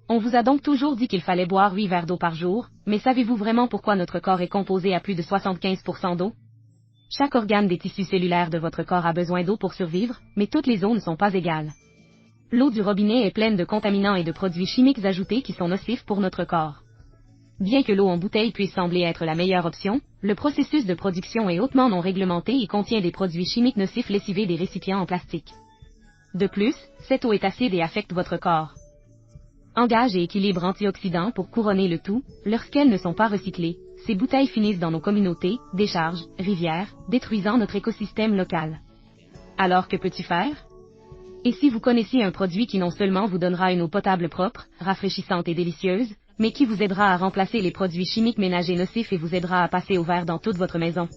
On vous a donc toujours dit qu'il fallait boire 8 verres d'eau par jour, mais savez-vous vraiment pourquoi notre corps est composé à plus de 75% d'eau? Chaque organe des tissus cellulaires de votre corps a besoin d'eau pour survivre, mais toutes les eaux ne sont pas égales. L'eau du robinet est pleine de contaminants et de produits chimiques ajoutés qui sont nocifs pour notre corps. Bien que l'eau en bouteille puisse sembler être la meilleure option, le processus de production est hautement non réglementé et contient des produits chimiques nocifs lessivés des récipients en plastique. De plus, cette eau est acide et affecte votre corps. Engage et équilibre antioxydants pour couronner le tout, lorsqu'elles ne sont pas recyclées, ces bouteilles finissent dans nos communautés, décharges, rivières, détruisant notre écosystème local. Alors que peux-tu faire? Et si vous connaissiez un produit qui non seulement vous donnera une eau potable propre, rafraîchissante et délicieuse, mais qui vous aidera à remplacer les produits chimiques ménagers nocifs et vous aidera à passer au vert dans toute votre maison?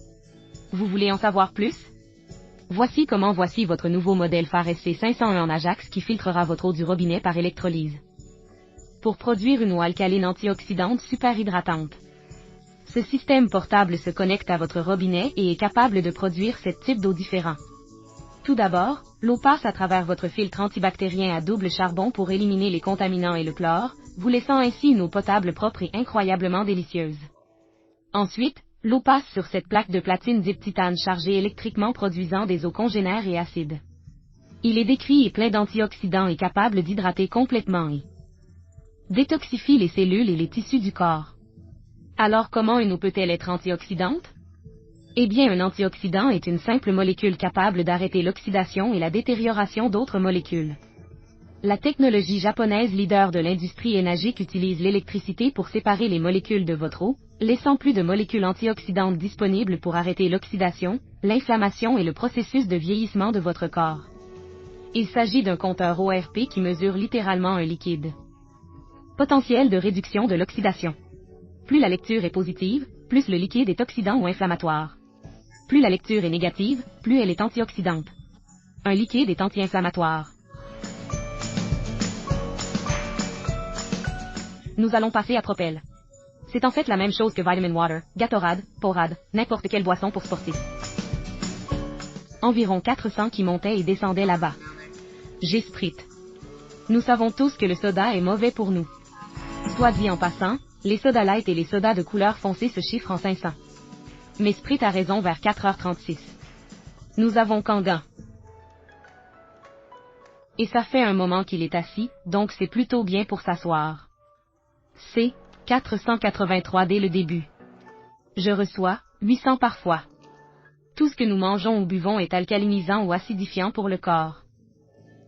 Vous voulez en savoir plus? Voici votre nouveau modèle Phare SC501 en Ajax qui filtrera votre eau du robinet par électrolyse. Pour produire une eau alcaline antioxydante super hydratante. Ce système portable se connecte à votre robinet et est capable de produire 7 types d'eau différents. Tout d'abord, l'eau passe à travers votre filtre antibactérien à double charbon pour éliminer les contaminants et le chlore, vous laissant ainsi une eau potable propre et incroyablement délicieuse. Ensuite, l'eau passe sur cette plaque de platine dip titane chargée électriquement produisant des eaux congénères et acides. Il est décrit et plein d'antioxydants et capable d'hydrater complètement et détoxifie les cellules et les tissus du corps. Alors comment une eau peut-elle être antioxydante? Eh bien, un antioxydant est une simple molécule capable d'arrêter l'oxydation et la détérioration d'autres molécules. La technologie japonaise leader de l'industrie énergique utilise l'électricité pour séparer les molécules de votre eau, laissant plus de molécules antioxydantes disponibles pour arrêter l'oxydation, l'inflammation et le processus de vieillissement de votre corps. Il s'agit d'un compteur ORP qui mesure littéralement un liquide. Potentiel de réduction de l'oxydation. Plus la lecture est positive, plus le liquide est oxydant ou inflammatoire. Plus la lecture est négative, plus elle est antioxydante. Un liquide est anti-inflammatoire. Nous allons passer à Propel. C'est en fait la même chose que Vitamin Water, Gatorade, Powerade, n'importe quelle boisson pour sportifs. Environ 400 qui montaient et descendaient là-bas. J'ai Sprite. Nous savons tous que le soda est mauvais pour nous. Soit dit en passant, les sodas light et les sodas de couleur foncée se chiffrent en 500. Mais Sprite a raison vers 4h36. Nous avons Kangen. Et ça fait un moment qu'il est assis, donc c'est plutôt bien pour s'asseoir. C'est 483 dès le début. Je reçois 800 parfois. Tout ce que nous mangeons ou buvons est alcalinisant ou acidifiant pour le corps.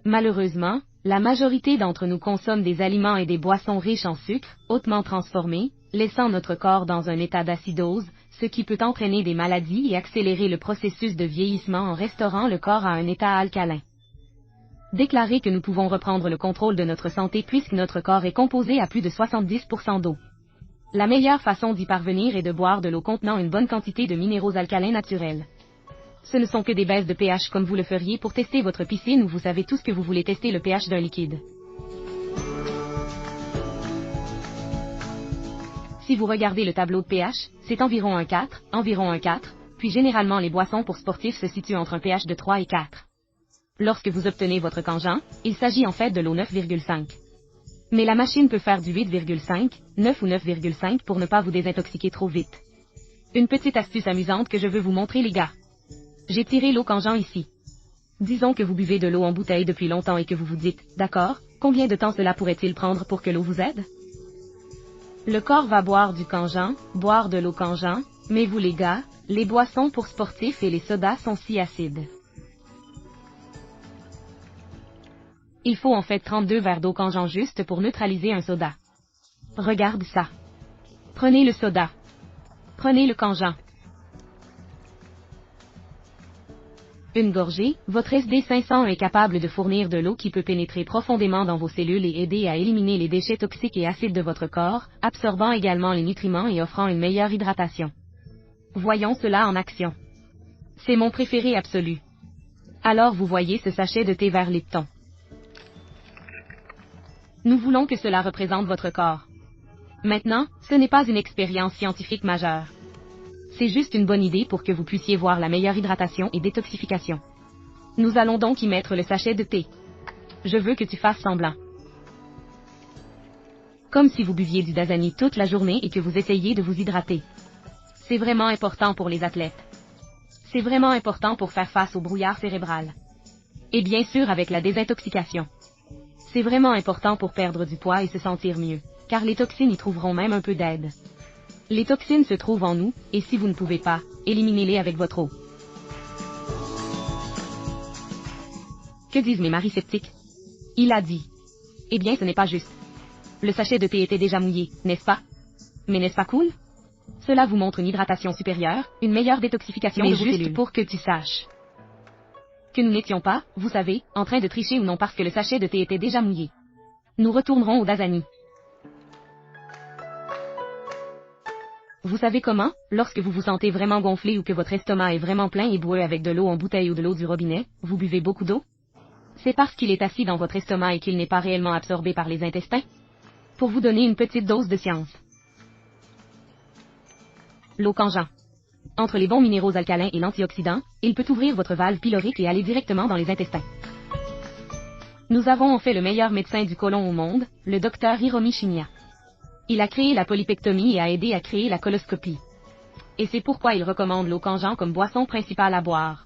Malheureusement, la majorité d'entre nous consomment des aliments et des boissons riches en sucre, hautement transformés, laissant notre corps dans un état d'acidose, ce qui peut entraîner des maladies et accélérer le processus de vieillissement en restaurant le corps à un état alcalin. Déclarer que nous pouvons reprendre le contrôle de notre santé puisque notre corps est composé à plus de 70% d'eau. La meilleure façon d'y parvenir est de boire de l'eau contenant une bonne quantité de minéraux alcalins naturels. Ce ne sont que des baisses de pH comme vous le feriez pour tester votre piscine où vous savez tout ce que vous voulez tester le pH d'un liquide. Si vous regardez le tableau de pH, c'est environ un 4, puis généralement les boissons pour sportifs se situent entre un pH de 3 et 4. Lorsque vous obtenez votre Kangen, il s'agit en fait de l'eau 9,5. Mais la machine peut faire du 8,5, 9 ou 9,5 pour ne pas vous désintoxiquer trop vite. Une petite astuce amusante que je veux vous montrer les gars. J'ai tiré l'eau Kangen ici. Disons que vous buvez de l'eau en bouteille depuis longtemps et que vous vous dites, d'accord, combien de temps cela pourrait-il prendre pour que l'eau vous aide? Le corps va boire du Kangen, boire de l'eau Kangen, mais vous les gars, les boissons pour sportifs et les sodas sont si acides. Il faut en fait 32 verres d'eau Kangen juste pour neutraliser un soda. Regarde ça. Prenez le soda. Prenez le Kangen. Une gorgée, votre SD500 est capable de fournir de l'eau qui peut pénétrer profondément dans vos cellules et aider à éliminer les déchets toxiques et acides de votre corps, absorbant également les nutriments et offrant une meilleure hydratation. Voyons cela en action. C'est mon préféré absolu. Alors vous voyez ce sachet de thé vert Lipton. Nous voulons que cela représente votre corps. Maintenant, ce n'est pas une expérience scientifique majeure. C'est juste une bonne idée pour que vous puissiez voir la meilleure hydratation et détoxification. Nous allons donc y mettre le sachet de thé. Je veux que tu fasses semblant. Comme si vous buviez du Dasani toute la journée et que vous essayiez de vous hydrater. C'est vraiment important pour les athlètes. C'est vraiment important pour faire face au brouillard cérébral. Et bien sûr avec la désintoxication. C'est vraiment important pour perdre du poids et se sentir mieux, car les toxines y trouveront même un peu d'aide. Les toxines se trouvent en nous, et si vous ne pouvez pas, éliminez-les avec votre eau. Que disent mes maris sceptiques? Il a dit. Eh bien ce n'est pas juste. Le sachet de thé était déjà mouillé, n'est-ce pas? Mais n'est-ce pas cool? Cela vous montre une hydratation supérieure, une meilleure détoxification de vos cellules. Juste pour que tu saches que nous n'étions pas, vous savez, en train de tricher ou non parce que le sachet de thé était déjà mouillé. Nous retournerons au Dasani. Vous savez comment? Lorsque vous vous sentez vraiment gonflé ou que votre estomac est vraiment plein et boueux avec de l'eau en bouteille ou de l'eau du robinet, vous buvez beaucoup d'eau? C'est parce qu'il est assis dans votre estomac et qu'il n'est pas réellement absorbé par les intestins? Pour vous donner une petite dose de science. L'eau Kangen. Entre les bons minéraux alcalins et l'antioxydant, il peut ouvrir votre valve pylorique et aller directement dans les intestins. Nous avons en fait le meilleur médecin du côlon au monde, le docteur Hiromi Shinya. Il a créé la polypectomie et a aidé à créer la coloscopie. Et c'est pourquoi il recommande l'eau Kangen comme boisson principale à boire.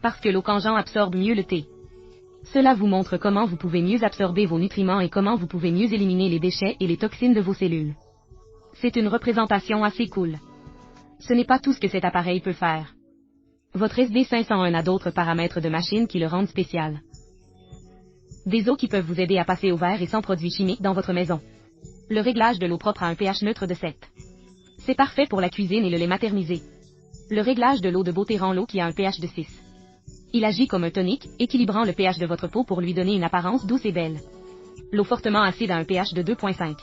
Parce que l'eau Kangen absorbe mieux le thé. Cela vous montre comment vous pouvez mieux absorber vos nutriments et comment vous pouvez mieux éliminer les déchets et les toxines de vos cellules. C'est une représentation assez cool. Ce n'est pas tout ce que cet appareil peut faire. Votre SD501 a d'autres paramètres de machine qui le rendent spécial. Des eaux qui peuvent vous aider à passer au vert et sans produits chimiques dans votre maison. Le réglage de l'eau propre à un pH neutre de 7. C'est parfait pour la cuisine et le lait maternisé. Le réglage de l'eau de beauté rend l'eau qui a un pH de 6. Il agit comme un tonique, équilibrant le pH de votre peau pour lui donner une apparence douce et belle. L'eau fortement acide a un pH de 2.5.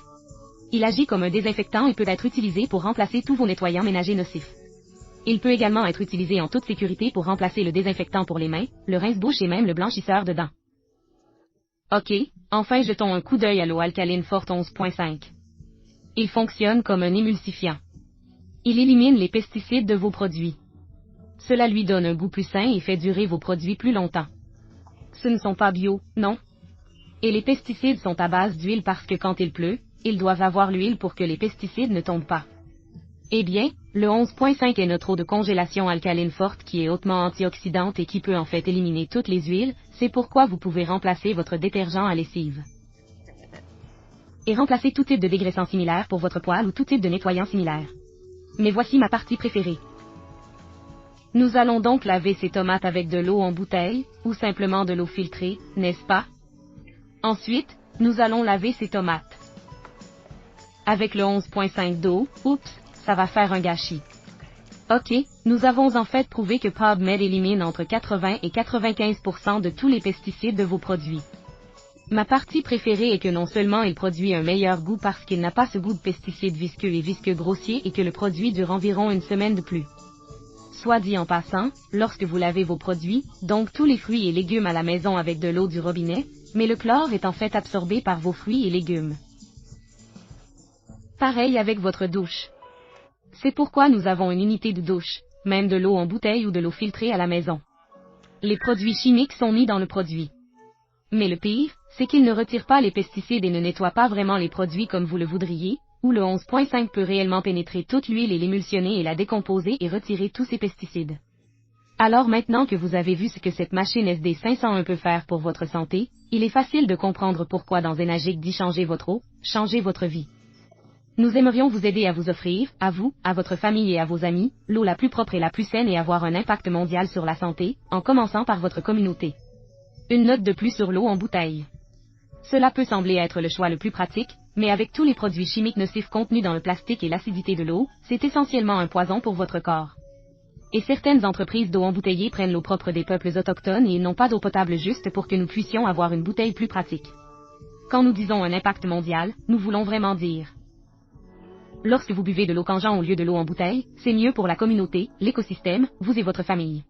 Il agit comme un désinfectant et peut être utilisé pour remplacer tous vos nettoyants ménagers nocifs. Il peut également être utilisé en toute sécurité pour remplacer le désinfectant pour les mains, le rince-bouche et même le blanchisseur de dents. Ok, enfin jetons un coup d'œil à l'eau alcaline forte 11.5. Il fonctionne comme un émulsifiant. Il élimine les pesticides de vos produits. Cela lui donne un goût plus sain et fait durer vos produits plus longtemps. Ce ne sont pas bio, non? Et les pesticides sont à base d'huile parce que quand il pleut, ils doivent avoir l'huile pour que les pesticides ne tombent pas. Eh bien, le 11.5 est notre eau de congélation alcaline forte qui est hautement antioxydante et qui peut en fait éliminer toutes les huiles, c'est pourquoi vous pouvez remplacer votre détergent à lessive. Et remplacer tout type de dégraissant similaire pour votre poêle ou tout type de nettoyant similaire. Mais voici ma partie préférée. Nous allons donc laver ces tomates avec de l'eau en bouteille, ou simplement de l'eau filtrée, n'est-ce pas? Ensuite, nous allons laver ces tomates. Avec le 11.5 d'eau, oups, ça va faire un gâchis. Ok, nous avons en fait prouvé que PubMed élimine entre 80 et 95% de tous les pesticides de vos produits. Ma partie préférée est que non seulement il produit un meilleur goût parce qu'il n'a pas ce goût de pesticides visqueux et visqueux grossiers et que le produit dure environ une semaine de plus. Soit dit en passant, lorsque vous lavez vos produits, donc tous les fruits et légumes à la maison avec de l'eau du robinet, mais le chlore est en fait absorbé par vos fruits et légumes. Pareil avec votre douche. C'est pourquoi nous avons une unité de douche, même de l'eau en bouteille ou de l'eau filtrée à la maison. Les produits chimiques sont mis dans le produit. Mais le pire, c'est qu'ils ne retirent pas les pesticides et ne nettoient pas vraiment les produits comme vous le voudriez, où le 11.5 peut réellement pénétrer toute l'huile et l'émulsionner et la décomposer et retirer tous ces pesticides. Alors maintenant que vous avez vu ce que cette machine SD501 peut faire pour votre santé, il est facile de comprendre pourquoi dans Enagic dit changer votre eau, changer votre vie. Nous aimerions vous aider à vous offrir, à vous, à votre famille et à vos amis, l'eau la plus propre et la plus saine et avoir un impact mondial sur la santé, en commençant par votre communauté. Une note de plus sur l'eau en bouteille. Cela peut sembler être le choix le plus pratique, mais avec tous les produits chimiques nocifs contenus dans le plastique et l'acidité de l'eau, c'est essentiellement un poison pour votre corps. Et certaines entreprises d'eau embouteillée prennent l'eau propre des peuples autochtones et ils n'ont pas d'eau potable juste pour que nous puissions avoir une bouteille plus pratique. Quand nous disons un impact mondial, nous voulons vraiment dire. Lorsque vous buvez de l'eau Kangen au lieu de l'eau en bouteille, c'est mieux pour la communauté, l'écosystème, vous et votre famille.